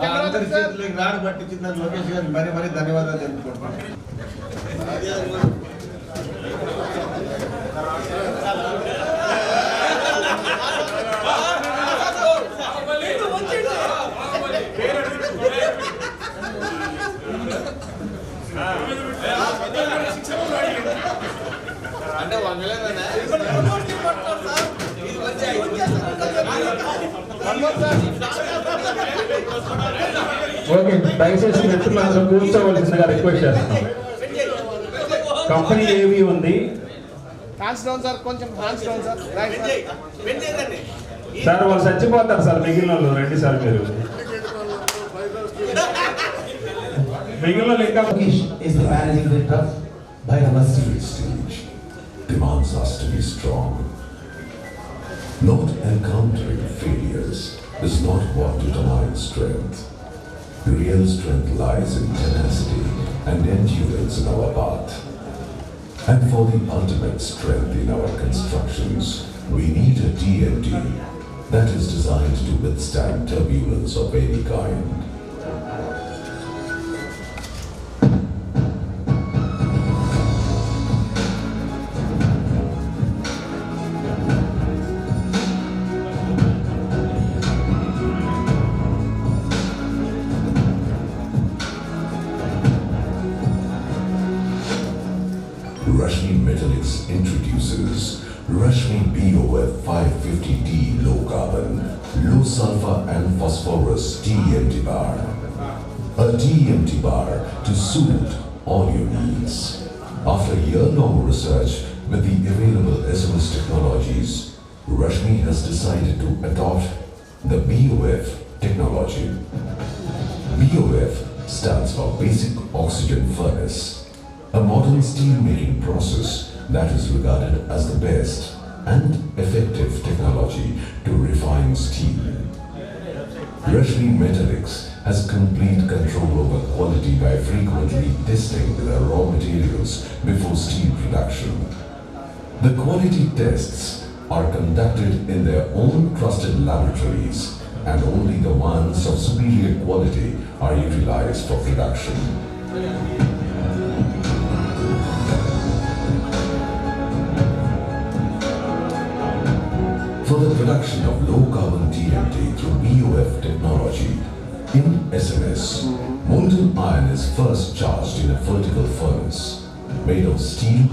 అందరి చేతులకు రాడు పట్టించిన లోకేష్ గారికి మరీ మరీ ధన్యవాదాలు తెలుపుకుంటున్నాను. అంటే ఓకే, దయచేసి మిత్రులందరూ కూర్చోవలసిందిగా రిక్వెస్ట్ చేస్తున్నాం. కంపెనీ ఏవి ఉంది సార్, వాళ్ళు చచ్చిపోతారు సార్, మిగిలిన వాళ్ళు రండి సార్. మీరు మిగిలిన ఇంకా demands us to be strong. Not encountering failures is not what determines strength. Real strength lies in tenacity and endurance in our path. And for the ultimate strength in our constructions, we need a TMT that is designed to withstand turbulence of any kind. Rashmi Metallics introduces Rashmi BOF 550D low carbon, low sulfur and phosphorus TMT bar. A TMT bar to suit all your needs. After year-long research with the available SMS technologies, Rashmi has decided to adopt the BOF technology. BOF stands for Basic Oxygen Furnace, a modern steel-making process that is regarded as the best and effective technology to refine steel. Rashmi Metallics has complete control over quality by frequently testing the raw materials before steel production. The quality tests are conducted in their own trusted laboratories, and only the ones of superior quality are utilized for production. For the production of low-carbon TMT through BOF technology, in SMS, molten iron is first charged in a vertical furnace made of steel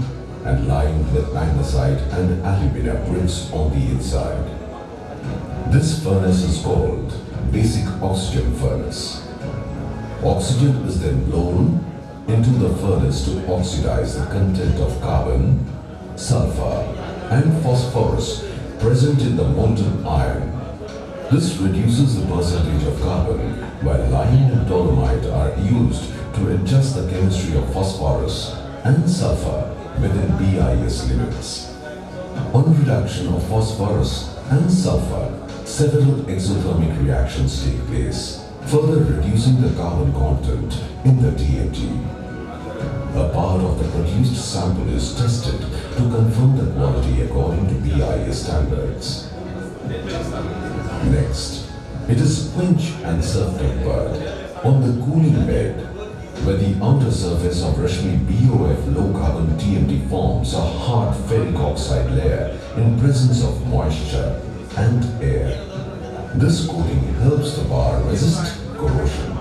and lined with magnesite and alumina bricks on the inside. This furnace is called Basic Oxygen Furnace. Oxygen is then blown into the furnace to oxidize the content of carbon, sulfur, and phosphorus present in the molten iron. This reduces the percentage of carbon, while lime and dolomite are used to adjust the chemistry of phosphorus and sulfur within BIS limits. On reduction of phosphorus and sulfur, several exothermic reactions take place, further reducing the carbon content in the TMT. A part of the produced sample is tested to confirm the quality according to BIS standards. Next, it is quench and self-tempered on the cooling bed, where the outer surface of Rashmi BOF low-carbon TMT forms a hard ferric oxide layer in presence of moisture and air. This coating helps the bar resist corrosion.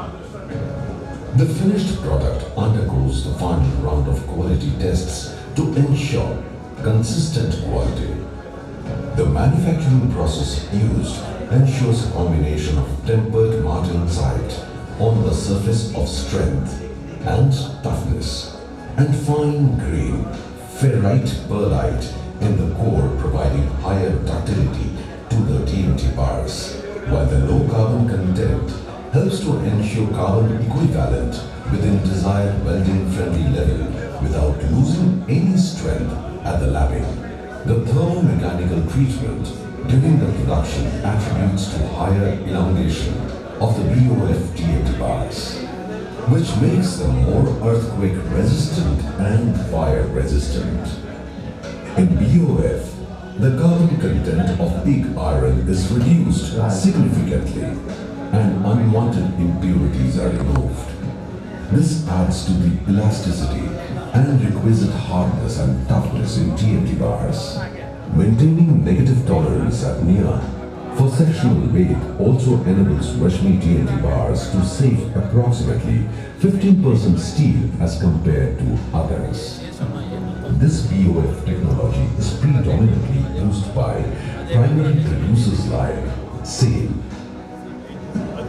The finished product undergoes the final round of quality tests to ensure consistent quality. The manufacturing process used ensures a combination of tempered martensite on the surface of strength and toughness, and fine-grain ferrite pearlite in the core, providing higher ductility to the TMT bars, while the low carbon content helps to ensure carbon equivalent within desired welding-friendly level without losing any strength at the lapping. The thermomechanical treatment during the production attributes to higher elongation of the BOF TMT bars, which makes them more earthquake resistant and fire resistant. In BOF, the carbon content of pig iron is reduced significantly, and unwanted impurities are removed. This adds to the elasticity and requisite hardness and toughness in TNT bars. Maintaining negative tolerance at near for sectional weight also enables Rashmi TNT bars to save approximately 15% steel as compared to others. This BOF technology is predominantly used by primary producers like SAIL,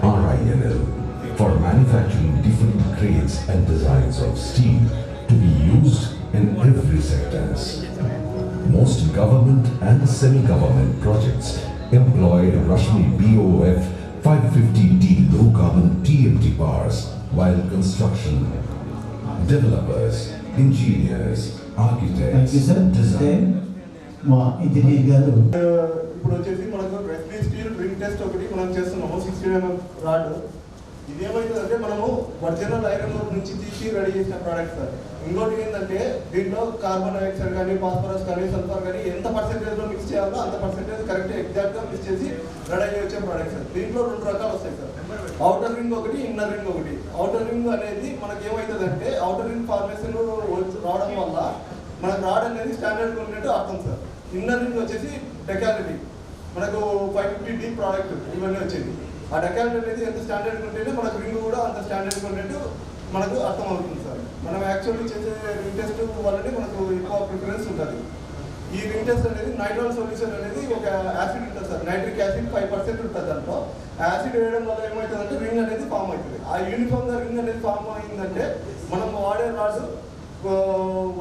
RINL for manufacturing different grades and designs of steel to be used in every sectors. Most government and semi-government projects employ Rashmi BOF 550D low carbon TMT bars, while construction developers, engineers, architects, Thank you, sir. design. మా engineer గారు ఇప్పుడు వచ్చేసి మనకు రెస్పీ steel ring test ఒకటి మనం చేస్తున్నాము 60 mm rod. ఇది ఏమవుతుందంటే మనము ఒరిజినల్ ఐరన్ నుంచి తీసి రెడీ చేసిన ప్రోడక్ట్ సార్. ఇంకోటి ఏంటంటే దీంట్లో కార్బన్ డైఆక్సైడ్ కానీ ఫాస్ఫరస్ కానీ సల్ఫర్ కానీ ఎంత పర్సెంటేజ్లో మిక్స్ చేయాలో అంత పర్సెంటేజ్ కరెక్ట్ ఎగ్జాక్ట్గా మిక్స్ చేసి రెడీ వచ్చే ప్రోడక్ట్ సార్. దీంట్లో 2 రకాలు వస్తాయి సార్. అవుటర్ రింగ్ ఒకటి, ఇన్నర్ రింగ్ ఒకటి. అవుటర్ రింగ్ అనేది మనకి ఏమవుతుందంటే అవుటర్ రింగ్ ఫార్మేషన్ రావడం వల్ల మనకు రాడ్ అనేది స్టాండర్డ్ ఉన్నట్టు అర్థం సార్. ఇన్నర్ రింగ్ వచ్చేసి డెకాలిటీ, మనకు 550D ప్రోడక్ట్ ఇవన్నీ వచ్చేది. ఆ డెకాలిటీ అనేది ఎంత స్టాండర్డ్ ఉంటేనే మనకు రింగ్ కూడా అంత స్టాండర్డ్ ఉన్నట్టు మనకు అర్థం అవుతుంది సార్. మనం యాక్చువల్లీ చేసే రింగ్ టెస్ట్ వల్లనే మనకు ఎక్కువ ప్రిఫరెన్స్ ఉంటుంది. ఈ రింగ్ టెస్ట్ అనేది నైట్రాల్ సొల్యూషన్ అనేది ఒక యాసిడ్ ఉంటుంది సార్. నైట్రిక్ యాసిడ్ 5% ఉంటుంది దాంట్లో. యాసిడ్ వేయడం వల్ల ఏమవుతుందంటే రింగ్ అనేది ఫామ్ అవుతుంది. ఆ యూనిఫామ్గా రింగ్ అనేది ఫామ్ అయిందంటే మనం వాడే రాడు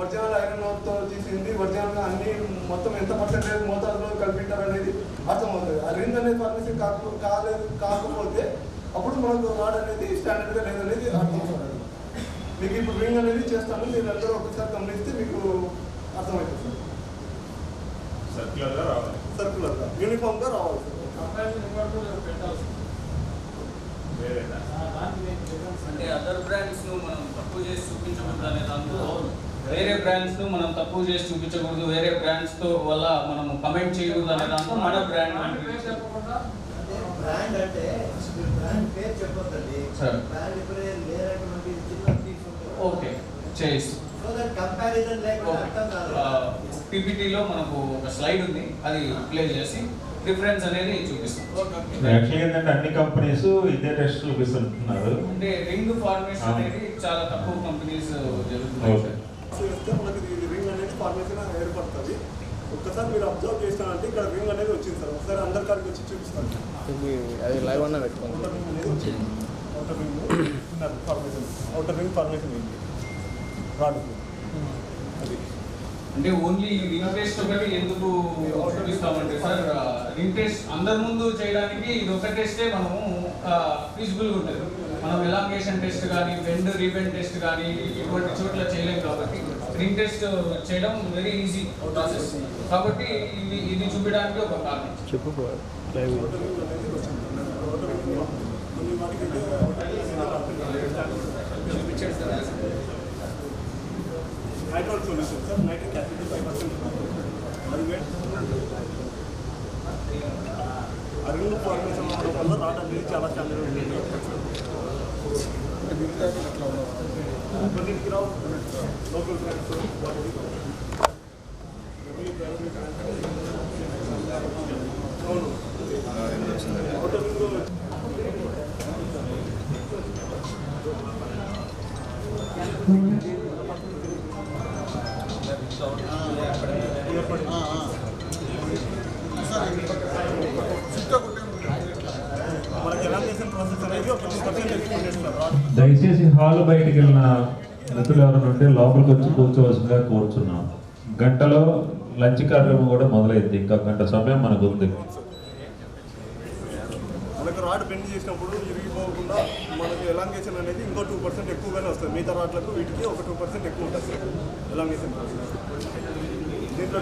ఒరిజినల్ ఐరన్తో తీసింది, ఒరిజినల్గా అన్ని మొత్తం ఎంత పర్సెంటేజ్ మోతాదులో కలిపింటారు అనేది అర్థమవుతుంది. ఆ రింగ్ అనేది ఫార్మేషన్ కాకపోతే అప్పుడు మనకు రాడ్ అనేది స్టాండర్డ్గా లేదనేది అర్థమవుతుంది. మీకు ఇప్పుడు రింగ్ అనేది చేస్తాను, మీరు అందరూ ఒకసారి గమనిస్తే మీకు అర్థమవుతుంది సార్. సర్క్యులర్గా యూనిఫామ్గా రావాలి అంటే అదర్ బ్రాండ్స్ ను మనం తక్కువ చేసి చూపించకూడదు అనే దాంతో వేరే బ్రాండ్స్ ను మనం తక్కువ చేసి చూపించకూడదు, వేరే బ్రాండ్స్ తో వల్ల మనం కమెంట్ చేయకూడదు అనే దాంతో మన బ్రాండ్ బ్రాండ్ అంటే బ్రాండ్ పేరు చెప్పొద్దండి. సార్ బ్రాండ్ ఇప్పుడు లేనటువంటి చిన్న పీస్ ఉంటుంది. ఓకే చేయిస్తాం. సో దట్ కంపారిజన్ లేకుండా అర్థం కాదు. పీపీటీలో మనకు ఒక స్లైడ్ ఉంది, అది ప్లే చేసి డిఫరెన్స్ అనేది చూపిస్తాం. యాక్చువల్లీ ఏంటంటే అన్ని కంపెనీస్ ఇదే టెస్ట్ చూపిస్తున్నారు. అంటే రింగ్ ఫార్మేషన్ అనేది చాలా తక్కువ కంపెనీస్ జరుగుతున్నాయి సార్. చేస్తే మనకి ఇది రింగ్ అనేది ఫార్మేషన్ ఏర్పడుతుంది. ఒక్కసారి మీరు అబ్జర్వ్ చేస్తానంటే ఇక్కడ రింగ్ అనేది వచ్చింది సార్. ఒకసారి అందరి కాడికి వచ్చి చూపిస్తాను. అది లైవ్ అన్న పెట్టుకోండి. అవుటర్ రింగ్ అనేది వచ్చింది. Outer ring formation, outer ring formation ఏంటి రాడ్ అది. అంటే ఓన్లీ రింగ్ టెస్ట్ ఒకటి ఎందుకు చూపిస్తామంటే సార్, రింగ్ టెస్ట్ అందరి ముందు చేయడానికి ఇది ఒక టెస్టే మనము ఫీజిబుల్గా ఉంటుంది. మనం ఎలాంగేషన్ టెస్ట్ కానీ బెండ్ రీబెండ్ టెస్ట్ కానీ ఇటువంటి చోట్ల చేయలేము కాబట్టి రింగ్ టెస్ట్ చేయడం వెరీ ఈజీ ప్రాసెస్. కాబట్టి ఇది చూపించడానికి ఒక కారణం. చెప్పు లైవ్ చూపించండి sir. Nital solution sir. Nitric acid 5% అది వేట్ ఆ రింగ్ ఫార్మేషన్ అవడం వల్ల రాడ్ అనేది చాలా స్టాండర్డ్ ఉంటుంది. కొన్నింటికి రావు లోకల్ బ్రాండ్స్ అవును. అవుటర్ రింగ్ మనకి ఎలా చేసిన ప్రాసెస్ అనేది ఒక 2% ఎక్కువ చేస్తారు రాడ్. దయచేసి హాల్ బయటికి వెళ్ళిన మిత్రులు ఎవరైనా ఉంటే లోపలికి వచ్చి కూర్చోవలసిందిగా కోరుచున్నాం. గంటలో లంచ్ కార్యక్రమం కూడా మొదలైంది. ఇంకా గంట సమయం మనకు ఉంది. మనకు రాడ్ బెండ్ చేసినప్పుడు ఇరిగిపోకుండా మనకి ఎలాంగేషన్ అనేది ఇంకో 2% ఎక్కువగానే వస్తుంది. మిగతా రాడ్లకు వీటికి ఒక 2% ఎక్కువ ఉంటుంది ఎలాంగేషన్. దీంట్లో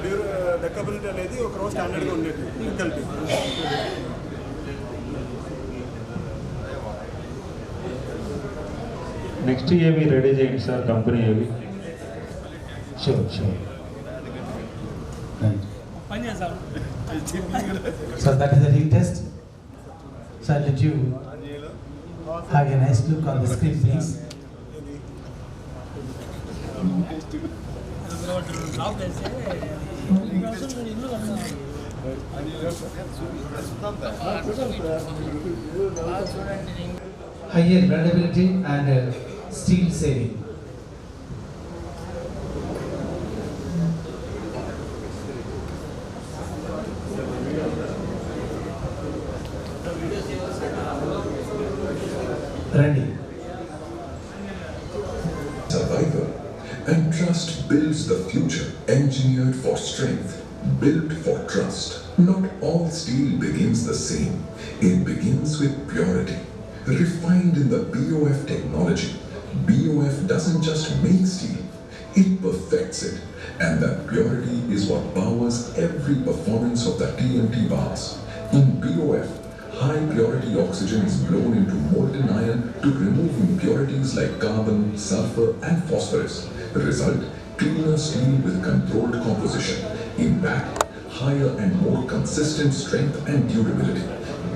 డెక్కబిలిటీ అనేది ఒక రోజు స్టాండర్డ్గా ఉండేది. డెక్కబిలిటీ నెక్స్ట్ ఏవి రెడీ చేయండి సార్, కంపెనీ ఏవి. Sure. So that is the ring test. So let you Have a nice look on the screen, please. Higher reliability and steel saving. Ready. Survivor. And trust builds the future, engineered for strength, built for trust. Not all steel begins the same. It begins with purity. Refined in the BOF technology, BOF doesn't just make steel, it perfects it. And that purity is what powers every performance of the TMT bars. In BOF, high purity oxygen is blown into molten iron to remove impurities like carbon, sulfur and phosphorus. The result, cleaner steel with controlled composition. Impact, higher and more consistent strength and durability.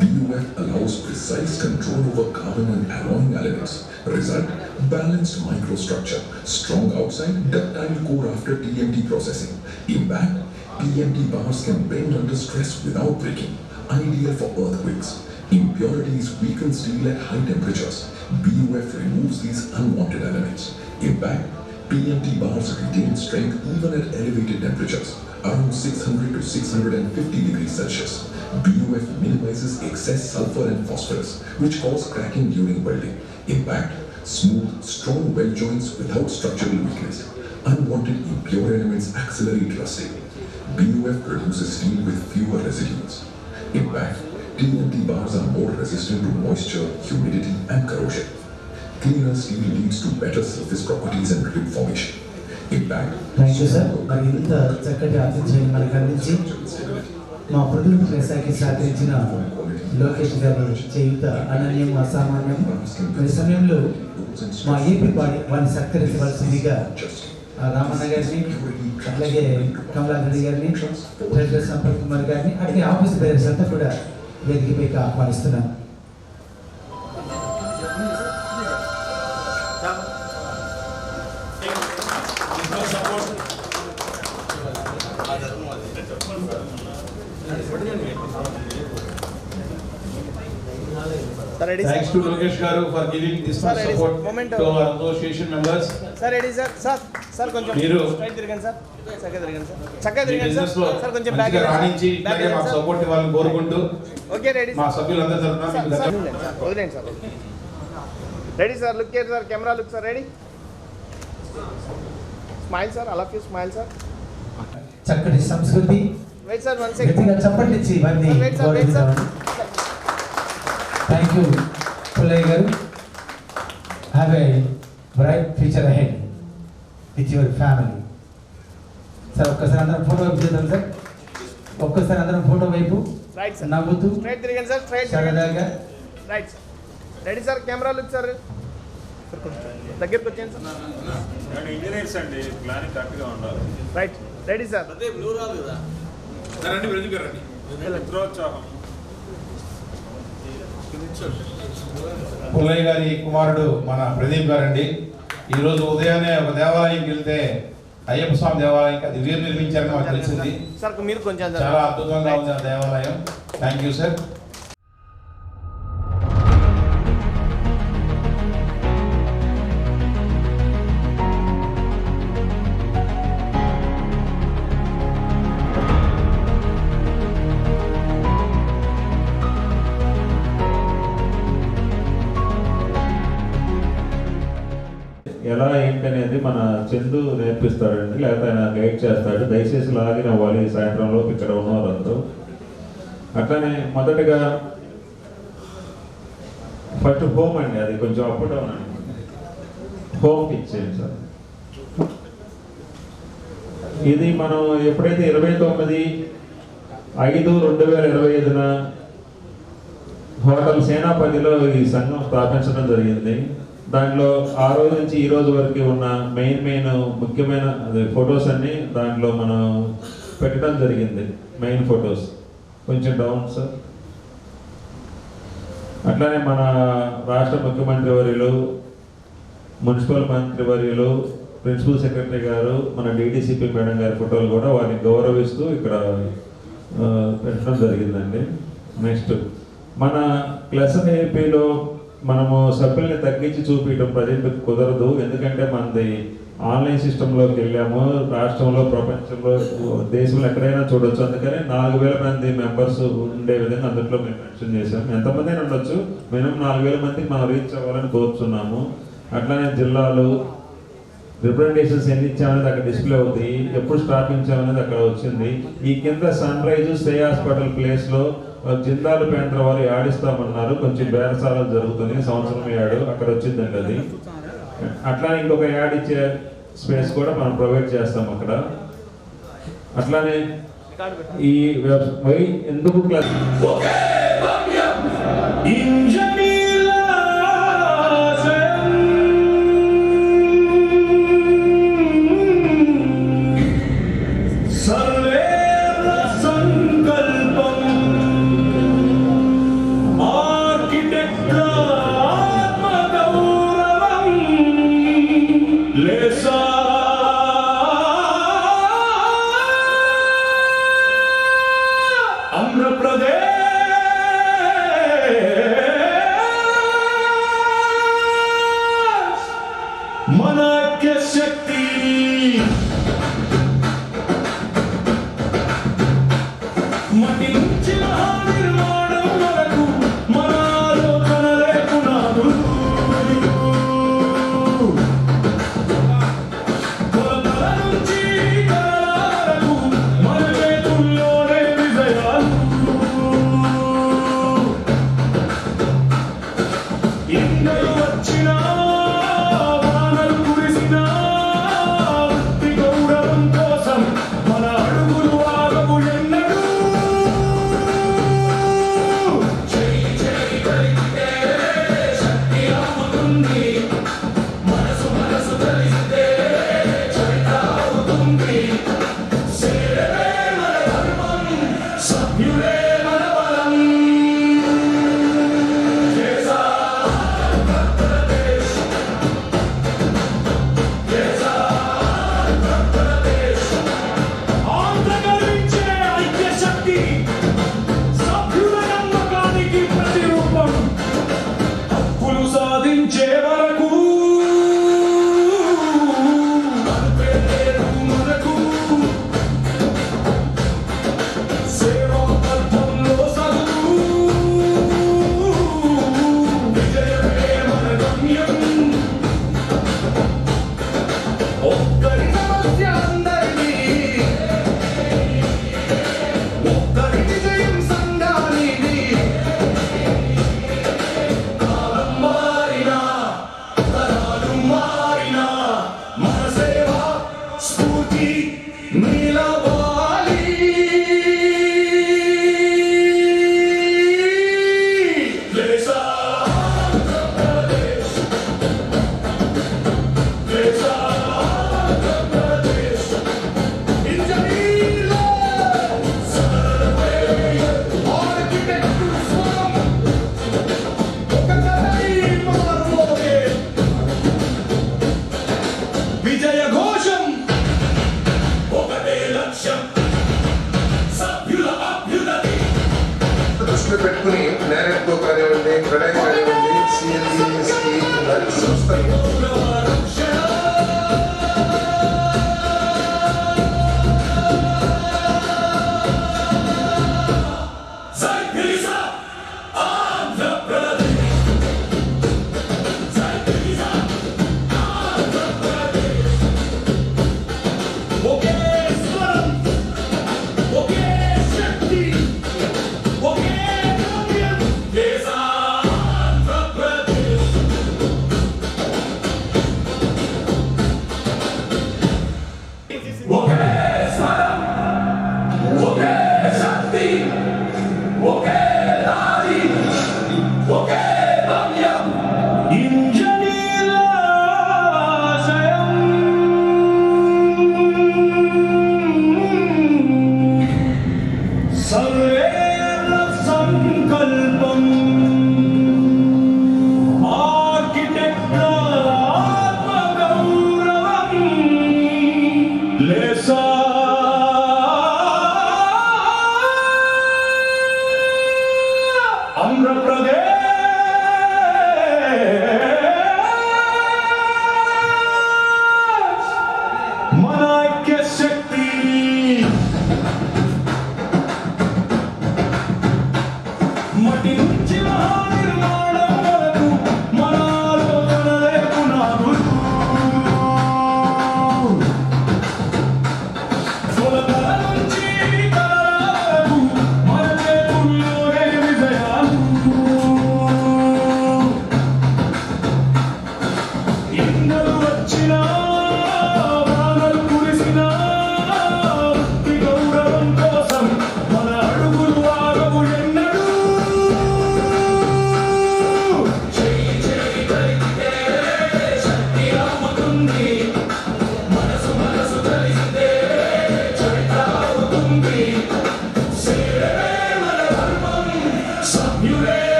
BOF allows precise control over carbon and alloying elements. Result, balanced microstructure, strong outside, ductile core after TMT processing. Impact, TMT bars can bend under stress without breaking. Ideal for earthquakes. Impurities weaken steel at high temperatures. BOF removes these unwanted elements. Impact, TMT bars retain strength even at elevated temperatures, around 600 to 650 degrees Celsius. BOF minimizes excess sulfur and phosphorus, which cause cracking during welding. Impact, smooth, strong weld joints without structural weakness. Unwanted impure elements accelerate rusting. BOF produces steel with fewer residues. Impact, TMT bars are more resistant to moisture, humidity and corrosion. Cleaner steel leads to better surface properties and rib formation. Impact. Thank you, sir. మరి ఇంత చక్కటి అతిథ్యాన్ని మనకు అందించి మా ప్రతినిధుల శాఖకి సహకరించిన లోకేష్ గారి చేయుత అనన్యం అసామాన్యం. ఈ సమయంలో మా ఏపీ వారిని సత్కరించవలసిందిగా రామన్న గారిని, అట్లాగే కమలారెడ్డి గారిని, ట్రెజరర్ సంపత్ కుమార్ గారిని, అట్లాగే ఆఫీస్ బేరర్స్ అంతా కూడా వేదికపైకి ఆహ్వానిస్తున్నాను. Thanks to Lokesh Garu for giving this much support to our association members. Sir, ready sir. Sir, కొంచెం స్ట్రైట్ తిరగండి సార్. చక్కగా తిరగండి సార్. చక్కగా తిరగండి సార్. సార్ కొంచెం బ్యాక్ రాణించి ఇట్లాగే మాకు సపోర్ట్ ఇవ్వాలని కోరుకుంటూ ఓకే రెడీ మా సభ్యులందరి తరఫున మీకు వదిలేండి sir. Ready sir, look here sir, camera look sir, ready. Smile sir, I love you, smile sir. చక్కటి సంస్కృతి వెయిట్ సార్, 1 సెకండ్. గట్టిగా చప్పట్లు ఇచ్చి ఇవన్నీ గౌరవించాలి. Thank you, Pullai garu. Have a bright future ahead with your family. Sir, ఒక్కసారి అందరం photo వైపు చేద్దాం సార్. ఒక్కసారి అందరం ఫోటో వైపు రైట్ సార్, నవ్వుతూ స్ట్రైట్ తిరగండి సార్, స్ట్రైట్ సరదాగా. Right sir, ready sir, camera look sir. దగ్గరికి వచ్చేయండి సార్. ఇంజనీర్స్ అండి, ప్లానింగ్ కరెక్ట్గా ఉండాలి. Right, ready sir. ప్రోత్సాహం. పుల్లయ్య గారి కుమారుడు మన ప్రదీప్ గారండి. ఈరోజు ఉదయాన్నే ఒక దేవాలయంకి వెళ్తే అయ్యప్ప స్వామి దేవాలయం అది వీరు నిర్మించారని మాకు తెలిసింది. సార్ మీరు కొంచెం చాలా అద్భుతంగా ఉంది ఆ దేవాలయం. Thank you sir. ఎలా ఏంటనేది మన చందు నేర్పిస్తాడండి, లేకపోతే ఆయన గైడ్ చేస్తాడు. దయచేసి లాగిన అవ్వాలి సాయంత్రంలోపు ఇక్కడ ఉన్నవారందరూ. అట్లనే మొదటగా ఫస్ట్ హోమ్ అండి, అది కొంచెం అప్ డౌన్ అండి. హోమ్కి ఇచ్చేయండి సార్. ఇది మనం ఎప్పుడైతే 29/5/2025 హోటల్ సేనాపతిలో ఈ సంఘం స్థాపించడం జరిగింది. దాంట్లో ఆ రోజు నుంచి ఈ రోజు వరకు ఉన్న మెయిన్ ముఖ్యమైన ఫొటోస్ అన్ని దాంట్లో మనం పెట్టడం జరిగింది. మెయిన్ ఫొటోస్ కొంచెం డౌన్ సార్. అట్లానే మన రాష్ట్ర ముఖ్యమంత్రి వర్యులు, మున్సిపల్ మంత్రి వర్యులు, ప్రిన్సిపల్ సెక్రటరీ గారు, మన డీడీసీపీ మేడం గారి ఫోటోలు కూడా వారిని గౌరవిస్తూ ఇక్కడ పెట్టడం జరిగిందండి. నెక్స్ట్ మన ప్లసన్ ఏపీలో మనము సభ్యుల్ని తగ్గించి చూపించడం ప్రజెంట్ కుదరదు. ఎందుకంటే మనది ఆన్లైన్ సిస్టంలోకి వెళ్ళాము. రాష్ట్రంలో, ప్రపంచంలో, దేశంలో ఎక్కడైనా చూడొచ్చు. అందుకని 4000 మంది మెంబర్స్ ఉండే విధంగా అందులో మేము మెన్షన్ చేసాము. ఎంతమంది అయినా ఉండొచ్చు, మినిమం 4000 మందికి మనం రీచ్ అవ్వాలని కోరుతున్నాము. అట్లానే జిల్లాలు రిప్రజెంటేషన్స్ ఎన్ని ఇచ్చామనేది అక్కడ డిస్ప్లే అవుతాయి. ఎప్పుడు స్థాపించామనేది అక్కడ వచ్చింది. ఈ కింద సన్ రైజ్ స్టే హాస్పిటల్ ప్లేస్లో జిందాల్ పేంట్ర వారు ఆడిస్తామన్నారు. కొంచెం బేరసారాలు జరుగుతుంది. సంవత్సరం యాడ్ అక్కడ వచ్చిందండి అది. అట్లానే ఇంకొక యాడ్ ఇచ్చే స్పేస్ కూడా మనం ప్రొవైడ్ చేస్తాం అక్కడ. అట్లానే ఈ ఎందుకు క్లాస్ పెట్టుకుని నేరెట్తో కానివ్వండి, క్రెడై కానివ్వండి, సిఎల్ఈఎస్కి లాంటి సంస్థలు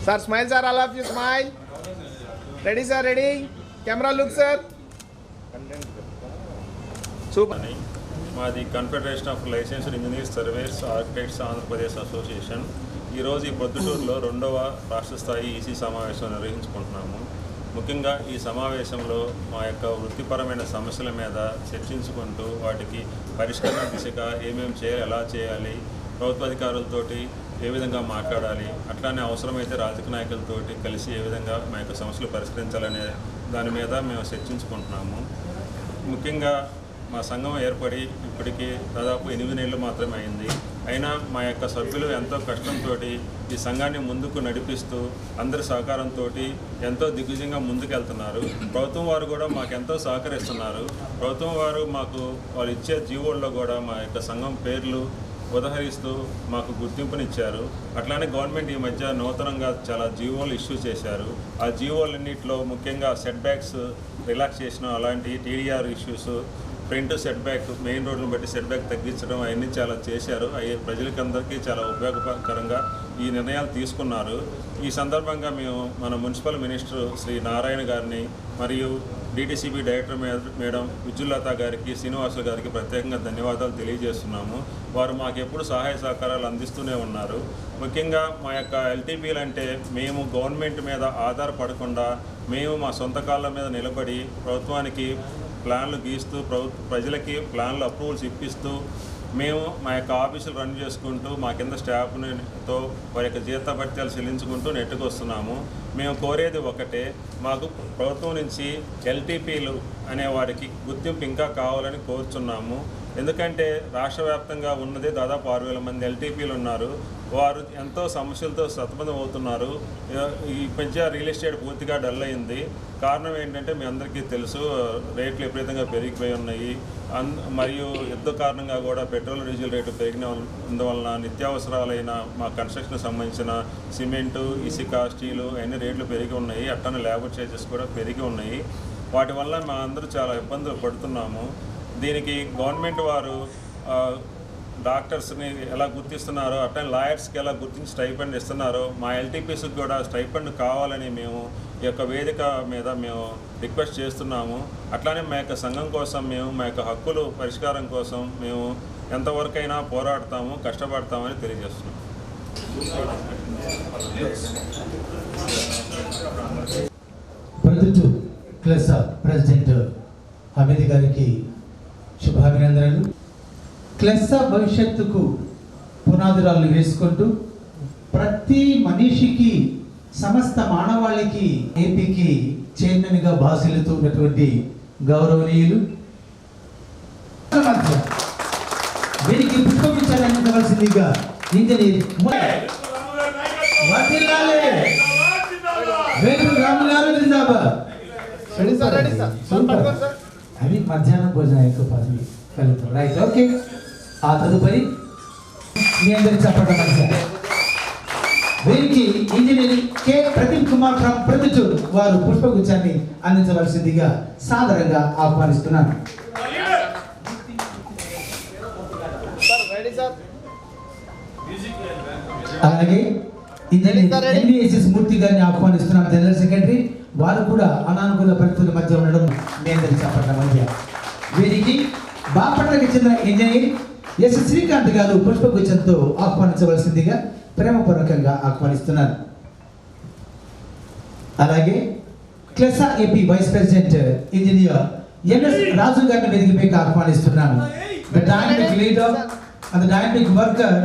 sir smile sir, all of you smile. Ready sir, ready. Camera look sir. Super. మాది confederation of licensed engineers surveyors architects Andhra Pradesh association. ఈరోజు ఈ పొద్దుటూరులో 2వ రాష్ట్ర స్థాయి ఈసీ సమావేశం నిర్వహించుకుంటున్నాము. ముఖ్యంగా ఈ సమావేశంలో మా యొక్క వృత్తిపరమైన సమస్యల మీద చర్చించుకుంటూ వాటికి పరిష్కరణ దిశగా ఏమేమి చేయాలి, ఎలా చేయాలి, ప్రభుత్వ అధికారులతోటి ఏ విధంగా మాట్లాడాలి, అట్లానే అవసరమైతే రాజకీయ నాయకులతోటి కలిసి ఏ విధంగా మా యొక్క సమస్యలు పరిష్కరించాలనే దాని మీద మేము చర్చించుకుంటున్నాము. ముఖ్యంగా మా సంఘం ఏర్పడి ఇప్పటికీ దాదాపు 8 నెలలు మాత్రమే అయింది. అయినా మా యొక్క సభ్యులు ఎంతో కష్టంతో ఈ సంఘాన్ని ముందుకు నడిపిస్తూ అందరి సహకారంతో ఎంతో దిగ్విజయంగా ముందుకెళ్తున్నారు. ప్రభుత్వం వారు కూడా మాకు ఎంతో సహకరిస్తున్నారు. ప్రభుత్వం వారు మాకు వాళ్ళు ఇచ్చే జీవోల్లో కూడా మా యొక్క సంఘం పేర్లు ఉదహరిస్తూ మాకు గుర్తింపునిచ్చారు. అట్లానే గవర్నమెంట్ ఈ మధ్య నూతనంగా చాలా జీవోలు ఇష్యూ చేశారు. ఆ జీవోలన్నింటిలో ముఖ్యంగా సెట్ బ్యాక్స్ రిలాక్సేషన్, అలాంటి TDR issues, front set back, main రోడ్లను బట్టి సెట్ బ్యాక్ తగ్గించడం అవన్నీ చాలా చేశారు. అవి ప్రజలకందరికీ చాలా ఉపయోగకరంగా ఈ నిర్ణయాలు తీసుకున్నారు. ఈ సందర్భంగా మేము మన మున్సిపల్ మినిస్టర్ శ్రీ నారాయణ గారిని మరియు డీటీసీబీ డైరెక్టర్ మేడం విద్యుల్లత గారికి, శ్రీనివాసులు గారికి ప్రత్యేకంగా ధన్యవాదాలు తెలియజేస్తున్నాము. వారు మాకు ఎప్పుడు సహాయ సహకారాలు అందిస్తూనే ఉన్నారు. ముఖ్యంగా మా యొక్క ఎల్టీపీలు అంటే మేము గవర్నమెంట్ మీద ఆధారపడకుండా మేము మా సొంత కాళ్ళ మీద నిలబడి ప్రభుత్వానికి ప్లాన్లు గీస్తూ ప్రజలకి ప్లాన్లు అప్రూవల్స్ ఇప్పిస్తూ మేము మా యొక్క ఆఫీసులు రన్ చేసుకుంటూ మా కింద స్టాఫ్తో వారి యొక్క జీతభత్యాలు చెల్లించుకుంటూ నెట్టుకొస్తున్నాము. మేము కోరేది ఒకటే, మాకు ప్రభుత్వం నుంచి ఎల్టీపీలు అనే వారికి గుర్తింపు ఇంకా కావాలని కోరుచున్నాము. ఎందుకంటే రాష్ట్ర వ్యాప్తంగా ఉన్నదే దాదాపు 6,000 మంది ఎల్టీపీలు ఉన్నారు. వారు ఎంతో సమస్యలతో సతమతం అవుతున్నారు. ఈ మధ్య రియల్ ఎస్టేట్ పూర్తిగా డల్ అయింది. కారణం ఏంటంటే మీ అందరికీ తెలుసు, రేట్లు విపరీతంగా పెరిగిపోయి ఉన్నాయి. మరియు యుద్ధ కారణంగా కూడా పెట్రోల్ డీజిల్ రేటు పెరిగినందువలన నిత్యావసరాలైన మా కన్స్ట్రక్షన్ సంబంధించిన సిమెంటు, ఇసుక, స్టీలు అన్ని రేట్లు పెరిగి ఉన్నాయి. అట్టనే లేబర్ చార్జెస్ కూడా పెరిగి ఉన్నాయి. వాటి వల్ల మా అందరూ చాలా ఇబ్బందులు పడుతున్నాము. దీనికి గవర్నమెంట్ వారు డాక్టర్స్ని ఎలా గుర్తిస్తున్నారో అట్లనే లాయర్స్కి ఎలా గుర్తించి స్టైఫండ్ ఇస్తున్నారో మా ఎల్టీపీస్కి కూడా స్టైఫండ్ కావాలని మేము ఈ యొక్క వేదిక మీద మేము రిక్వెస్ట్ చేస్తున్నాము. అట్లానే మా యొక్క సంఘం కోసం మేము మా యొక్క హక్కులు పరిష్కారం కోసం మేము ఎంతవరకైనా పోరాడతాము, కష్టపడతామని తెలియజేస్తున్నాం. ప్రెసిడెంట్ హమీద్ గారికి శుభాభినందనలు. క్లెస్సా భవిష్యత్తుకు పునాదురాలు వేసుకుంటూ ప్రతి మనిషికి, సమస్త మానవాళికి, ఏపీకి చైర్మన్గా బాసిల్లుతూ ఉన్నటువంటి గౌరవనీయులు వీరికి పుష్పగుచ్చాలు అందించవలసిందిగా ఇంజనీర్ అది మధ్యాహ్నం భోజనం ఎక్కువ పదవి కలుగుతాం. Right, okay. ఆ తదుపరి మీ అందరికి చెప్పడం వీరికి engineer K Pradeep Kumar from Proddatur వారు పుష్పగుచ్చాన్ని అందించవలసిందిగా సాదరంగా ఆహ్వానిస్తున్నాను. అలాగే ఇంజనీర్ ఎన్విఎస్ఎస్ మూర్తి గారిని ఆహ్వానిస్తున్నాను, జనరల్ సెక్రటరీ. వారు కూడా అనానుకూల పరిస్థితుల మధ్య ఉండడం మీ అందరికి చెప్పడం మధ్య. వీరికి బాపట్లకి చెందిన ఇంజనీర్ ఎస్ శ్రీకాంత్ గారు పుష్పగుచ్చంతో ఆహ్వానించవలసిందిగా ప్రేమపూర్వకంగా ఆహ్వానిస్తున్నారు. అలాగే CLESSA AP vice president engineer N S Raju గారిని వేదికపైకి ఆహ్వానిస్తున్నాను. The dynamic leader and the dynamic worker,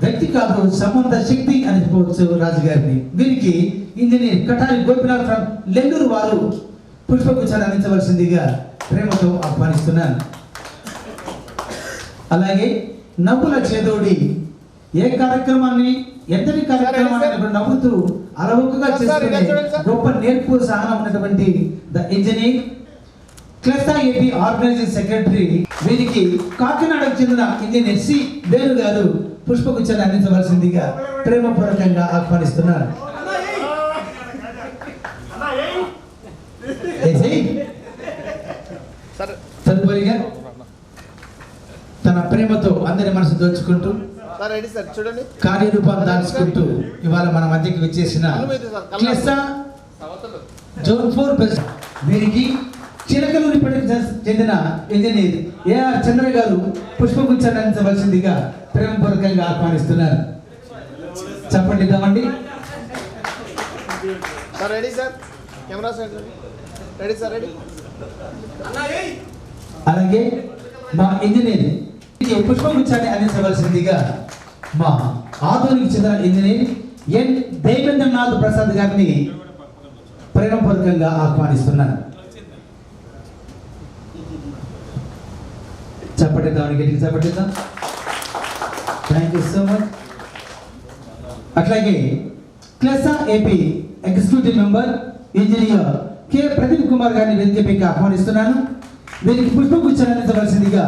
వ్యక్తి కాదు సంబంధ శక్తి అని చెప్పవచ్చు రాజు గారిని. వీరికి ఇంజనీర్ కటారి గోపినాథ్ ఫ్రమ్ లెండూరు వారు పుష్పగుచ్చాలు అందించవలసిందిగా ప్రేమతో ఆహ్వానిస్తున్నాను. అలాగే నవ్వుల చేదోడి, ఏ కార్యక్రమాన్ని ఎంతటి కార్యక్రమాన్ని నవ్వుతూ అలవోకగా చేసుకునే గొప్ప నేర్పు సహనం ఉన్నటువంటి the engineer CLESSA AP organising secretary. వీరికి కాకినాడకు చెందిన ఇంజనీర్ సి వేణు గారు పుష్పగుచ్చాన్ని అందించవలసిందిగా ప్రేమపూర్వకంగా ఆహ్వానిస్తున్నారు. తదుపరిగా తన ప్రేమతో అందరి మనసు దోచుకుంటూ రెడీ సార్ చూడండి. కార్యరూపాన్ని దాచుకుంటూ ఇవాళ మన మధ్యకి విచ్చేసిన క్లెస్సా జోన్ 4 ప్రెసిడెంట్ వీరికి చిలకలూరిపేటకు చెందిన ఇంజనీర్ ఏఆర్ చంద్ర గారు పుష్పగుచ్చాన్ని అందించవలసిందిగా ప్రేమపూర్వకంగా ఆహ్వానిస్తున్నారు. చెప్పండి ఇద్దామండి. Sir ready sir, camera sir ready sir, ready. అలాగే మా ఇంజనీర్ పుష్పగుచ్చాన్ని అందించవలసిందిగా మా ఆధునిక చెందిన ఇంజనీర్ ఎన్ దేవేంద్రనాథ్ ప్రసాద్ గారిని ప్రేమపూర్వకంగా ఆహ్వానిస్తున్నారు. చెప్పటిద్దామని గట్టిగా చెప్పటిద్దాం. Thank you so much. అట్లాగే CLESSA AP executive member engineer K Pradeep Kumar గారిని వేదికపైకి ఆహ్వానిస్తున్నాను. వీరికి పుష్పగుచ్చాన్ని అందించవలసిందిగా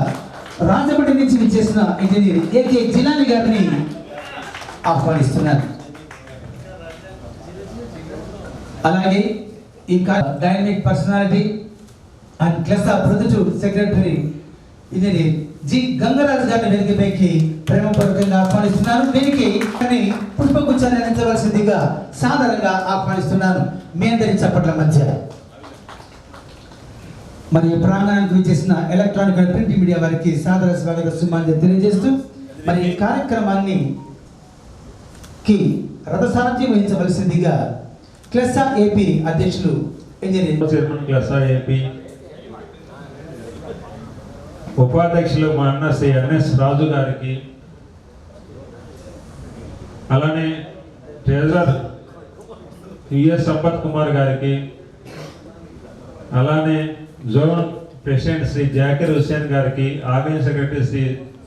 రాజమండ్రి నుంచి విచ్చేసిన ఇంజనీర్ ఏకే జిలాని గారిని ఆహ్వానిస్తున్నారు. అలాగే ఈ dynamic personality and CLESSA Proddatur secretary engineer G Gangaraju గారిని వేదికపైకి ప్రేమపూర్వకంగా ఆహ్వానిస్తున్నాను. వీరికి పుష్పగుచ్చాన్ని అందించవలసిందిగా సాధారణంగా ఆహ్వానిస్తున్నాను. మీ అందరి చప్పట్ల మధ్య మరి ప్రాంగణానికి విచ్చేసిన ఎలక్ట్రానిక్ అండ్ ప్రింట్ మీడియా వారికి సాదర స్వాగత సుమాన్యం తెలియజేస్తూ మరి ఈ కార్యక్రమాన్ని రథసారథ్యం వహించవలసిందిగా క్లెస్సా ఏపీ అధ్యక్షులు ఇంజనీర్ చైర్మన్ క్లెస్సా ఏపీ ఉపాధ్యక్షులు మా అన్న శ్రీ ఎన్ఎస్ రాజు గారికి, అలానే ట్రెజరర్ యుఎస్ సంపత్ కుమార్ గారికి, అలానే జోన్ ప్రెసిడెంట్ శ్రీ జాకిర్ హుస్సేన్ గారికి, ఆర్గనైజింగ్ సెక్రటరీ శ్రీ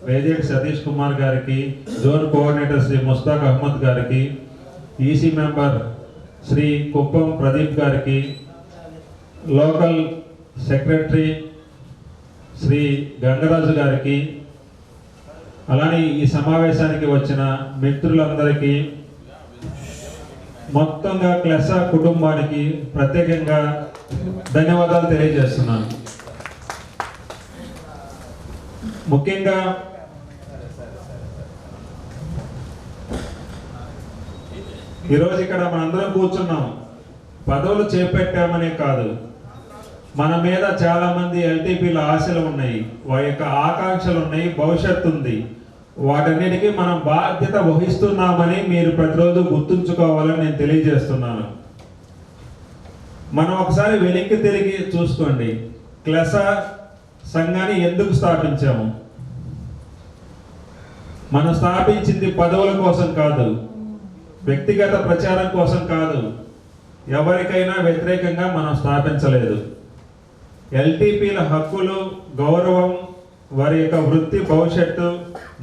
వేజెట్ సతీష్ కుమార్ గారికి, జోన్ కోఆర్డినేటర్ శ్రీ ముస్తాక్ అహ్మద్ గారికి, ఈసీ మెంబర్ శ్రీ కుప్పం ప్రదీప్ గారికి, లోకల్ సెక్రటరీ శ్రీ గంగరాజు గారికి, అలానే ఈ సమావేశానికి వచ్చిన మిత్రులందరికీ, మొత్తంగా క్లెస్సా కుటుంబానికి ప్రత్యేకంగా ధన్యవాదాలు తెలియజేస్తున్నాను. ముఖ్యంగా ఈరోజు ఇక్కడ మనందరం కూర్చున్నాం, పదవులు చేపట్టామనే కాదు, మన మీద చాలా మంది ఎల్టీపీల ఆశలు ఉన్నాయి, వారి యొక్క ఆకాంక్షలు ఉన్నాయి, భవిష్యత్తు ఉంది. వాటన్నిటికీ మనం బాధ్యత వహిస్తున్నామని మీరు ప్రతిరోజు గుర్తుంచుకోవాలని నేను తెలియజేస్తున్నాను. మనం ఒకసారి వెనక్కి తిరిగి చూసుకోండి, క్లెస్సా సంఘాన్ని ఎందుకు స్థాపించాము? మనం స్థాపించింది పదవుల కోసం కాదు, వ్యక్తిగత ప్రచారం కోసం కాదు, ఎవరికైనా వ్యతిరేకంగా మనం స్థాపించలేదు. ఎల్టీపీల హక్కులు, గౌరవం, వారి యొక్క వృత్తి భవిష్యత్తు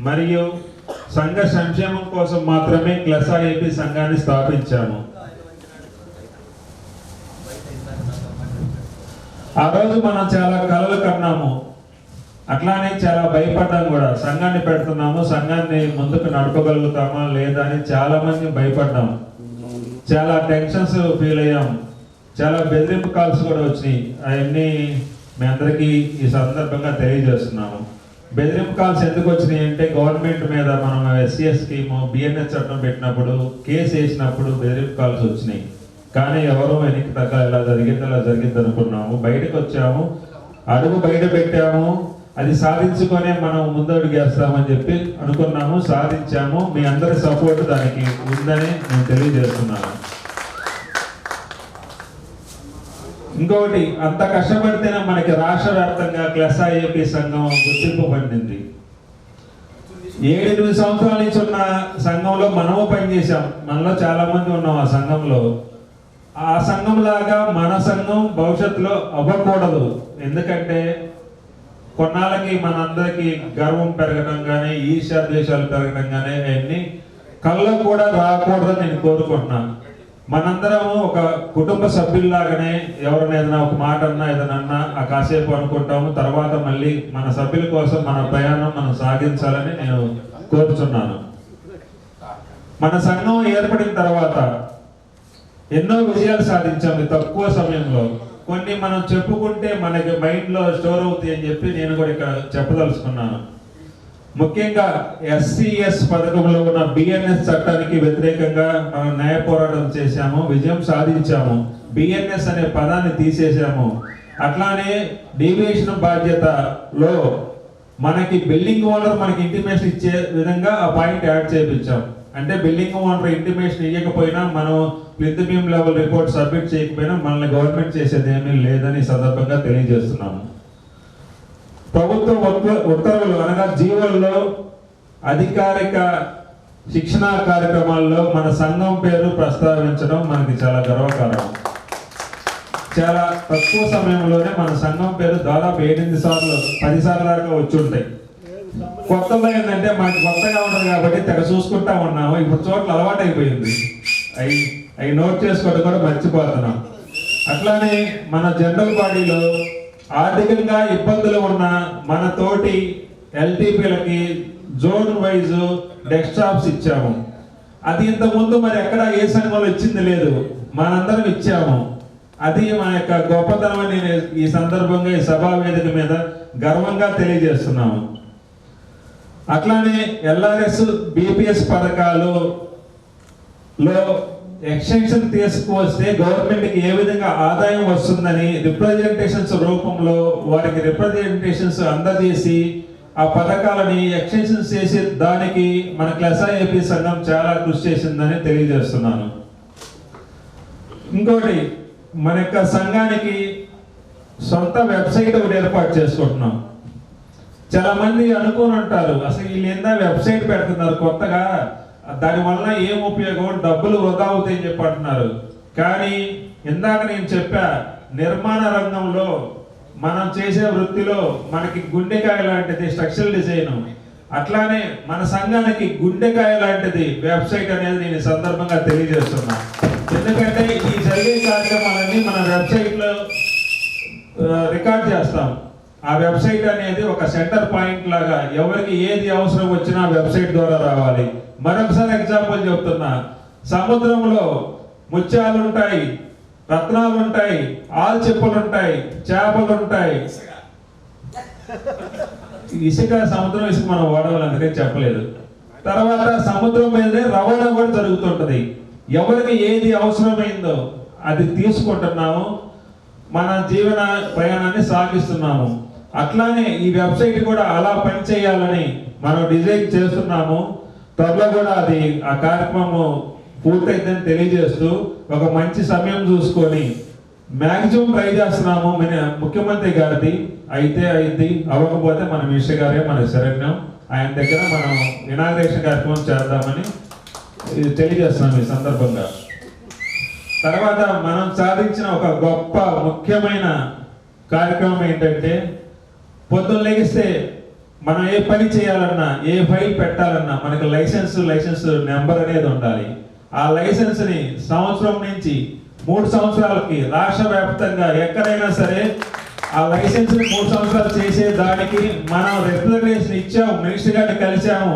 మరియు సంఘ సంక్షేమం కోసం మాత్రమే క్లెస్సా ఏపీ సంఘాన్ని స్థాపించాము. ఆ రోజు మనం చాలా కలలు కన్నాము, అట్లానే చాలా భయపడ్డాం కూడా. సంఘాన్ని పెడుతున్నాము, సంఘాన్ని ముందుకు నడపగలుగుతామా లేదా అని చాలా మంది భయపడ్డాం, చాలా టెన్షన్స్ ఫీల్ అయ్యాం, చాలా బెదిరింపు కాల్స్ కూడా వచ్చినాయి. అవన్నీ మీ అందరికీ ఈ సందర్భంగా తెలియజేస్తున్నాము. బెదిరింపు కాల్స్ ఎందుకు వచ్చినాయి అంటే, గవర్నమెంట్ మీద మనం ఎస్సీఎస్ స్కీము, బిఎన్ఎస్ చట్టం పెట్టినప్పుడు, కేసు వేసినప్పుడు బెదిరింపు కాల్స్ వచ్చినాయి. కానీ ఎవరో వెనక్కి తగ్గ ఇలా జరిగింది అనుకున్నాము. బయటకు వచ్చాము, అడుగు బయట పెట్టాము, అది సాధించుకొనే మనం ముందడుగు వేస్తామని చెప్పి అనుకున్నాము, సాధించాము. మీ అందరి సపోర్ట్ దానికి ఉందని నేను తెలియజేస్తున్నాను. ఇంకొకటి, అంత కష్టపడితేనే మనకి రాష్ట్ర వ్యాప్తంగా క్లెస్సా ఏపీ సంఘం గుర్తింపు పడింది. 7-8 సంవత్సరాల నుంచి ఉన్న సంఘంలో మనము పనిచేసాం, మనలో చాలా మంది ఉన్నాం ఆ సంఘంలో. ఆ సంఘం లాగా మన సంఘం భవిష్యత్తులో అవ్వకూడదు. ఎందుకంటే కొన్నాళ్ళకి మనందరికీ గర్వం పెరగడం కానీ, ఈర్ష్యా ద్వేషాలు పెరగడం కానీ అవన్నీ కళ్ళకు కూడా రాకూడదని నేను కోరుకుంటున్నాను. మనందరము ఒక కుటుంబ సభ్యుల్లాగానే, ఎవరైనా ఏదైనా ఒక మాట అన్నా ఏదైనా అన్నా ఆ కాసేపు అనుకుంటాము, తర్వాత మళ్ళీ మన సభ్యుల కోసం మన ప్రయాణం మనం సాగించాలని నేను కోరుచున్నాను. మన సంఘం ఏర్పడిన తర్వాత ఎన్నో విజయాలు సాధించాము తక్కువ సమయంలో. కొన్ని మనం చెప్పుకుంటే మనకి మైండ్లో స్టోర్ అవుతాయి అని చెప్పి నేను కూడా ఇక్కడ చెప్పదలుచుకున్నాను. ముఖ్యంగా SCS పథకంలో ఉన్న BNS చట్టానికి వ్యతిరేకంగా మనం న్యాయ పోరాటం చేశాము, విజయం సాధించాము. BNS అనే పదాన్ని తీసేసాము. అట్లానే డీవియేషన్ బాధ్యతలో మనకి బిల్డింగ్ ఓనర్ మనకి ఇంటిమేషన్ ఇచ్చే విధంగా ఆ పాయింట్ యాడ్ చేయించాం. అంటే బిల్డింగ్ ఓనర్ ఇంటిమేషన్ ఇవ్వకపోయినా మనం plinth beam level report submit చేయకపోయినా మనల్ని గవర్నమెంట్ చేసేది ఏమీ లేదని సందర్భంగా తెలియజేస్తున్నాము. ప్రభుత్వ ఉత్తర్వులు అనగా జీవోల్లో అధికారిక శిక్షణా కార్యక్రమాల్లో మన సంఘం పేరు ప్రస్తావించడం మనకి చాలా గర్వకారణం. చాలా తక్కువ సమయంలోనే మన సంఘం పేరు దాదాపు 8 సార్లు 10 సార్లు దాకా వచ్చి ఉంటాయి. కొత్తలో ఏంటంటే మనకి కొత్తగా ఉండదు కాబట్టి తెగ చూసుకుంటా ఉన్నాము. ఇప్పుడు చోట్ల అలవాటు అయిపోయింది, అవి నోట్ చేసుకోవడం కూడా మర్చిపోతున్నాం. అట్లానే మన జనరల్ బాడీలో ఆర్థికంగా ఇబ్బందులు ఉన్న మన తోటి LTPలకి జోన్ వైజ్ డెస్క్టాప్స్ ఇచ్చాము. అది ఇంతకుముందు మరి ఎక్కడ ఏ సంఘంలో ఇచ్చింది లేదు, మనందరం ఇచ్చాము. అది మన యొక్క గొప్పతనం అని నేను ఈ సందర్భంగా ఈ సభా వేదిక మీద గర్వంగా తెలియజేస్తున్నాము. అట్లానే LRS BPS పథకాలలో ఎక్స్టెన్షన్ తీసుకువస్తే గవర్నమెంట్కి ఏ విధంగా ఆదాయం వస్తుందని రిప్రజెంటేషన్స్ రూపంలో వారికి రిప్రజెంటేషన్స్ అందజేసి ఆ పథకాలని ఎక్స్టెన్షన్ చేసి దానికి మన SIAP సంఘం చాలా కృషి చేసిందని తెలియజేస్తున్నాను. ఇంకోటి, మన యొక్క సంఘానికి సొంత వెబ్సైట్ ఒకటి ఏర్పాటు చేసుకుంటున్నాం. చాలా మంది అనుకుని ఉంటారు, అసలు వీళ్ళు ఏందా వెబ్సైట్ పెడుతున్నారు కొత్తగా, దానివల్ల ఏం ఉపయోగం, డబ్బులు వృధా అవుతాయని చెప్పి అంటున్నారు. కానీ ఇందాక నేను చెప్పా, నిర్మాణ రంగంలో మనం చేసే వృత్తిలో మనకి గుండెకాయ లాంటిది స్ట్రక్చరల్ డిజైన్, అట్లానే మన సంఘానికి గుండెకాయ లాంటిది వెబ్సైట్ అనేది నేను సందర్భంగా తెలియజేస్తున్నా. ఎందుకంటే ఈ జరిగే కార్యక్రమాలన్నీ మన వెబ్సైట్లో రికార్డ్ చేస్తాం. ఆ వెబ్సైట్ అనేది ఒక సెంటర్ పాయింట్ లాగా ఎవరికి ఏది అవసరం వచ్చినా వెబ్సైట్ ద్వారా రావాలి. మరొకసారి ఎగ్జాంపుల్ చెప్తున్నా, సముద్రంలో ముత్యాలు ఉంటాయి, రత్నాలు ఉంటాయి, ఆల్చిప్పలు ఉంటాయి, చేపలు ఉంటాయి. ఇసుక సముద్రం ఇసుక మనం వాడాలి, అందుకే చెప్పలేదు. తర్వాత సముద్రం మీదనే రవాణా కూడా జరుగుతుంటది. ఎవరికి ఏది అవసరమైందో అది తీసుకుంటున్నాము, మన జీవన ప్రయాణాన్ని సాగిస్తున్నాము. అట్లానే ఈ వెబ్సైట్ కూడా అలా పనిచేయాలని మనం డిజైన్ చేస్తున్నాము. త్వరలో కూడా అది ఆ కార్యక్రమం పూర్తయిందని తెలియజేస్తూ ఒక మంచి సమయం చూసుకొని మ్యాక్సిమం ట్రై చేస్తున్నాము. ముఖ్యమంత్రి గారిది అయితే అయింది, అవ్వకపోతే మన మినిస్టర్ గారే మన శరణ్యం, ఆయన దగ్గర మనం ఇనాగ్రేషన్ కార్యక్రమం చేద్దామని తెలియజేస్తున్నాం ఈ సందర్భంగా. తర్వాత మనం సాధించిన ఒక గొప్ప ముఖ్యమైన కార్యక్రమం ఏంటంటే, పొద్దున్న లెగిస్తే మనం ఏ పని చేయాలన్నా, ఏ ఫైల్ పెట్టాలన్నా మనకు లైసెన్స్ నెంబర్ అనేది ఉండాలి. ఆ లైసెన్స్ని సంవత్సరం నుంచి 3 సంవత్సరాలకి రాష్ట్ర వ్యాప్తంగా ఎక్కడైనా సరే ఆ లైసెన్స్ని 3 సంవత్సరాలు చేసే దానికి మనం రిప్రజెంటేషన్ ఇచ్చాము, మినిస్టర్ గారిని కలిసాము,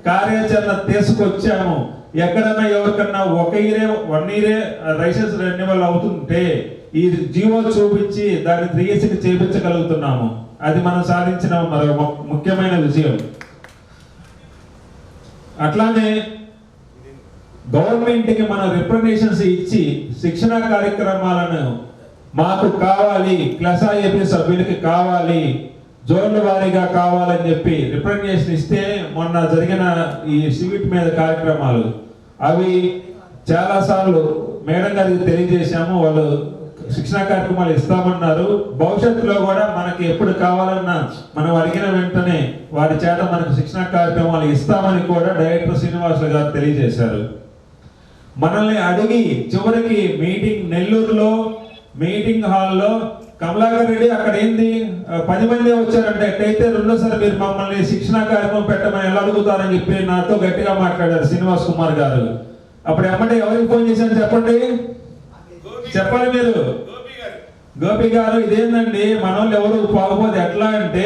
కార్యాచరణ తీసుకొచ్చాము. ఎక్కడన్నా ఎవరికన్నా 1 ఇయరే లైసెన్స్ రెన్యువల్ అవుతుంటే ఈ జీవో చూపించి దాన్ని 3 yearsకి చేయించగలుగుతున్నాము. అది మనం సాధించిన మరో ముఖ్యమైన విజయం. అట్లానే గవర్నమెంట్కి మన రిప్రజెంటేషన్స్ ఇచ్చి శిక్షణ కార్యక్రమాలను మాకు కావాలి, SIAP సభ్యులకి కావాలి, జోన్ల వారీగా కావాలని చెప్పి రిప్రజెంటేషన్ ఇస్తే మొన్న జరిగిన ఈ సివిట్ మీద కార్యక్రమాలు అవి చాలాసార్లు మేడం గారికి తెలియజేశాము. వాళ్ళు శిక్షణ కార్యక్రమాలు ఇస్తామన్నారు. భవిష్యత్తులో కూడా మనకి ఎప్పుడు కావాలన్నా మనం అడిగిన వెంటనే వారి చేత మనకు శిక్షణ కార్యక్రమాలు ఇస్తామని కూడా డైరెక్టర్ శ్రీనివాసులు గారు తెలియజేశారు. మనల్ని అడిగి చివరికి నెల్లూరులో మీటింగ్ హాల్లో కమలాకర్ రెడ్డి అక్కడ ఏంది 10 మంది వచ్చారంటే, ఎట్టయితే రెండోసారి మీరు మమ్మల్ని శిక్షణ కార్యక్రమం పెట్టమని ఎలా అడుగుతారని చెప్పి నాతో గట్టిగా మాట్లాడారు శ్రీనివాస్ కుమార్ గారు. అప్పుడు ఎమ్మటే ఎవరికి ఫోన్ చేశారు చెప్పండి, చెప్పండి మీరు. గోపి గారు, ఇదేందండి మన వాళ్ళు ఎవరు పోకపోతే ఎట్లా అంటే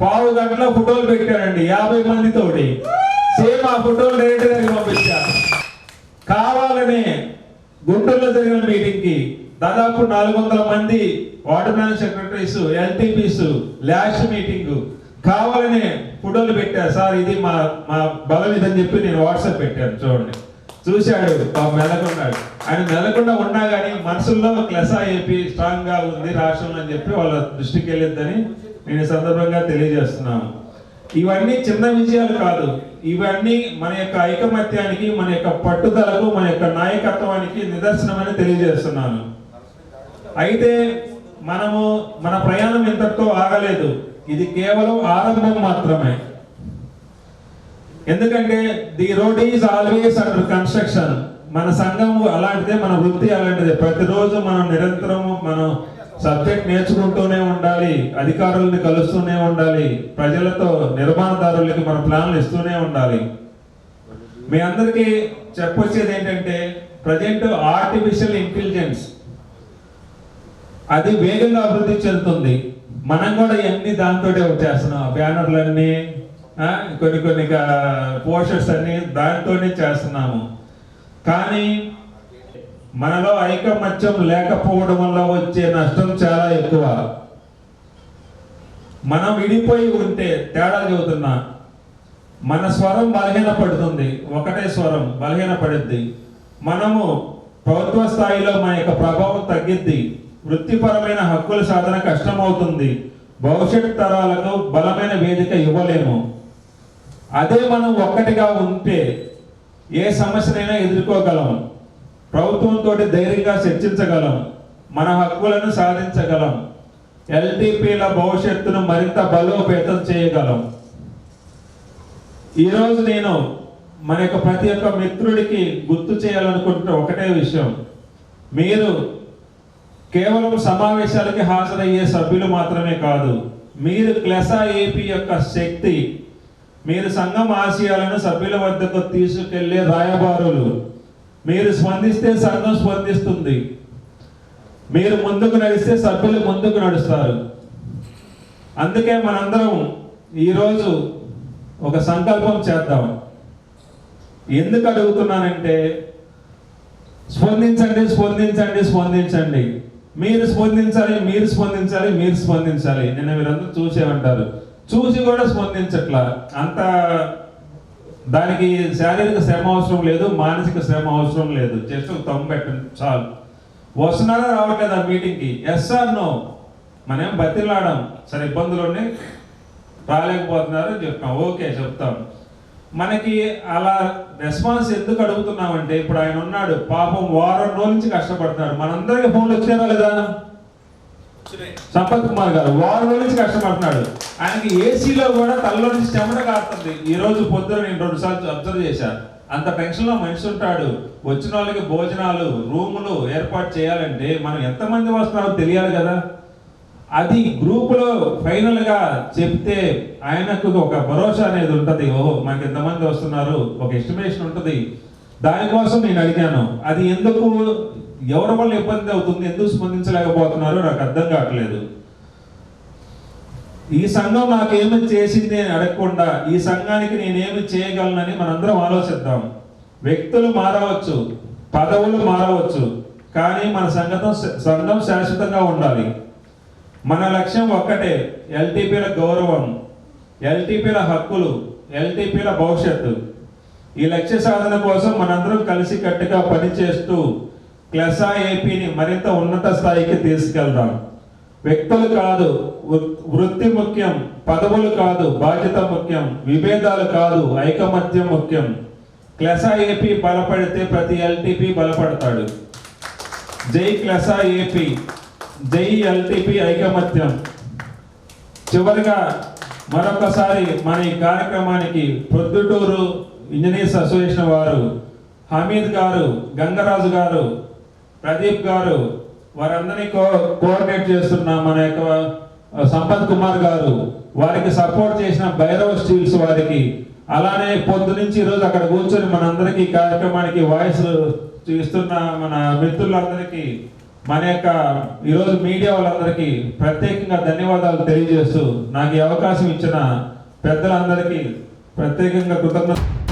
పావు గంటలో ఫోటోలు పెట్టారండి 50 మందితోటి. సేమ్ ఆ ఫోటోలు డైరెక్టర్ గారికి పంపించారు. కావాలని గుంటూరులో జరిగిన మీటింగ్కి దాదాపు 400 మంది ward plan secretaries, LTPs, last meeting కావాలని ఫోటోలు పెట్టారు. సార్ ఇది మా మా బలం ఇదని చెప్పి నేను వాట్సాప్ పెట్టాను. చూడండి, చూశాడు, మెలకున్నాడు. ఆయన మెలకుండా ఉన్నా కానీ మనసుల్లో క్లెసా ఏపీ స్ట్రాంగ్ గా ఉంది రాష్ట్రంలో అని చెప్పి వాళ్ళ దృష్టికి వెళ్ళిద్దని నేను ఈ సందర్భంగా తెలియజేస్తున్నాను. ఇవన్నీ చిన్న విజయాలు కాదు, ఇవన్నీ మన యొక్క ఐకమత్యానికి, మన యొక్క పట్టుదలకు, మన యొక్క నాయకత్వానికి నిదర్శనమని తెలియజేస్తున్నాను. అయితే మనము మన ప్రయాణం ఇంతటితో ఆగలేదు. ఇది కేవలం ఆరంభం మాత్రమే. ఎందుకంటే the road is always under construction. మన సంఘం అలాంటిదే, మన వృత్తి అలాంటిదే. ప్రతిరోజు మనం నిరంతరము మనం సబ్జెక్ట్ నేర్చుకుంటూనే ఉండాలి, అధికారుల్ని కలుస్తూనే ఉండాలి, ప్రజలతో నిర్మాణదారులకి మన ప్లాన్లు ఇస్తూనే ఉండాలి. మీ అందరికీ చెప్పొచ్చేది ఏంటంటే, ప్రజెంట్ ఆర్టిఫిషియల్ ఇంటెలిజెన్స్ అది వేగంగా అభివృద్ధి చెందుతుంది. మనం కూడా ఇవన్నీ దాంతోటే వచ్చేస్తున్నాం. బ్యానర్లన్నీ, కొన్ని పోస్టర్స్ అన్ని దాంతోనే చేస్తున్నాము. కానీ మనలో ఐకమత్యం లేకపోవడం వల్ల వచ్చే నష్టం చాలా ఎక్కువ. మనం విడిపోయి ఉంటే, తేడా చెబుతున్నా, మన స్వరం బలహీనపడుతుంది. ఒకటే స్వరం బలహీనపడుద్ది. మనము ప్రభుత్వ స్థాయిలో మన యొక్క ప్రభావం తగ్గిద్ది. వృత్తిపరమైన హక్కుల సాధన కష్టమవుతుంది. భవిష్యత్ తరాలకు బలమైన వేదిక ఇవ్వలేము. అదే మనం ఒక్కటిగా ఉంటే ఏ సమస్యనైనా ఎదుర్కోగలం. ప్రభుత్వంతో ధైర్యంగా చర్చించగలం. మన హక్కులను సాధించగలం. ఎల్టీపీల భవిష్యత్తును మరింత బలోపేతం చేయగలం. ఈరోజు నేను మన యొక్క ప్రతి ఒక్క మిత్రుడికి గుర్తు చేయాలనుకుంటున్న ఒకటే విషయం, మీరు కేవలం సమావేశాలకి హాజరయ్యే సభ్యులు మాత్రమే కాదు, మీరు క్లెసా ఏపీ యొక్క శక్తి. మీరు సంఘం ఆశయాలను సభ్యుల వద్దకు తీసుకెళ్లే రాయబారులు. మీరు స్పందిస్తే సంఘం స్పందిస్తుంది. మీరు ముందుకు నడిస్తే సభ్యులు ముందుకు నడుస్తారు. అందుకే మనందరం ఈరోజు ఒక సంకల్పం చేద్దాం. ఎందుకు అడుగుతున్నానంటే, స్పందించండి, స్పందించండి, స్పందించండి. మీరు స్పందించాలి, మీరు స్పందించాలి, మీరు స్పందించాలి. నిన్న మీరందరూ చూసేమంటారు, చూసి కూడా స్పందించట్లా. అంత దానికి శారీరక శ్రమ అవసరం లేదు, మానసిక శ్రమ అవసరం లేదు. జస్ట్ ఒక తమ్ము పెట్టండి చాలు. వస్తున్నారా రావట్లేదు ఆ మీటింగ్కి? Yes or no? మనం బతిలాడాం, సరే ఇబ్బందులు ఉన్నాయి, రాలేకపోతున్నారు చెప్తాం, ఓకే చెప్తాం. మనకి అలా రెస్పాన్స్ ఎందుకు అడుగుతున్నామంటే, ఇప్పుడు ఆయన ఉన్నాడు పాపం, వారం రోజుల నుంచి కష్టపడుతున్నాడు. మనందరికీ ఫోన్లు వచ్చారా లేదా? సంపత్ కుమార్ గారు వారం రోజుల నుంచి కష్టపడుతున్నాడు. ఆయనకి ఏసీలో కూడా తలలో నుంచి చెమట కారుతుంది. ఈ రోజు పొద్దున నేను 2 సార్లు అబ్జర్వ్ చేశాను. అంత టెన్షన్ లో మనిషి ఉంటాడు. వచ్చిన వాళ్ళకి భోజనాలు, రూములు ఏర్పాటు చేయాలంటే మనం ఎంతమంది వస్తున్నారో తెలియాలి కదా. అది గ్రూపులో ఫైనల్ గా చెప్తే ఆయనకు ఒక భరోసా అనేది ఉంటది. ఓహో మనకి ఎంతమంది వస్తున్నారు, ఒక ఎస్టిమేషన్ ఉంటది. దానికోసం నేను అడిగాను. అది ఎందుకు, ఎవరి వల్ల ఇబ్బంది అవుతుంది, ఎందుకు స్పందించలేకపోతున్నారో నాకు అర్థం కావట్లేదు. ఈ సంఘం నాకేమి చేసింది అని అడగకుండా, ఈ సంఘానికి నేనేమి చేయగలనని మనందరం ఆలోచిద్దాం. వ్యక్తులు మారవచ్చు, పదవులు మారవచ్చు, కానీ మన సంఘం శాశ్వతంగా ఉండాలి. మన లక్ష్యం ఒక్కటే, ఎల్టీపీల గౌరవం, ఎల్టీపీల హక్కులు, ఎల్టీపీల భవిష్యత్తు. ఈ లక్ష్య సాధన కోసం మనందరం కలిసి కట్టుగా పనిచేస్తూ క్లెసా ఏపీని మరింత ఉన్నత స్థాయికి తీసుకెళ్దాం. వ్యక్తులు కాదు, వృత్తి ముఖ్యం. పదవులు కాదు, బాధ్యత ముఖ్యం. విభేదాలు కాదు, ఐకమత్యం ముఖ్యం. క్లెసా ఏపీ బలపడితే ప్రతి ఎల్టీపీ బలపడతాడు. జై క్లెసా ఏపీ, జై ఎల్టీపీ ఐకమత్యం. చివరిగా మరొకసారి మన ఈ కార్యక్రమానికి ప్రొద్దుటూరు ఇంజనీర్స్ అసోసియేషన్ వారు, హమీద్ గారు, గంగరాజు గారు, ప్రదీప్ గారు, వారందరినీ కోఆర్డినేట్ చేస్తున్న మన యొక్క సంపత్ కుమార్ గారు, వారికి సపోర్ట్ చేసిన భైరవ్ స్టీల్స్ వారికి, అలానే పొద్దు నుంచి ఈరోజు అక్కడ కూర్చొని మనందరికీ కార్యక్రమానికి వాయిస్ ఇస్తున్న మన మిత్రులందరికీ, మన యొక్క ఈరోజు మీడియా వాళ్ళందరికీ ప్రత్యేకంగా ధన్యవాదాలు తెలియజేస్తూ నాకు ఈ అవకాశం ఇచ్చిన పెద్దలందరికీ ప్రత్యేకంగా కృతజ్ఞతలు.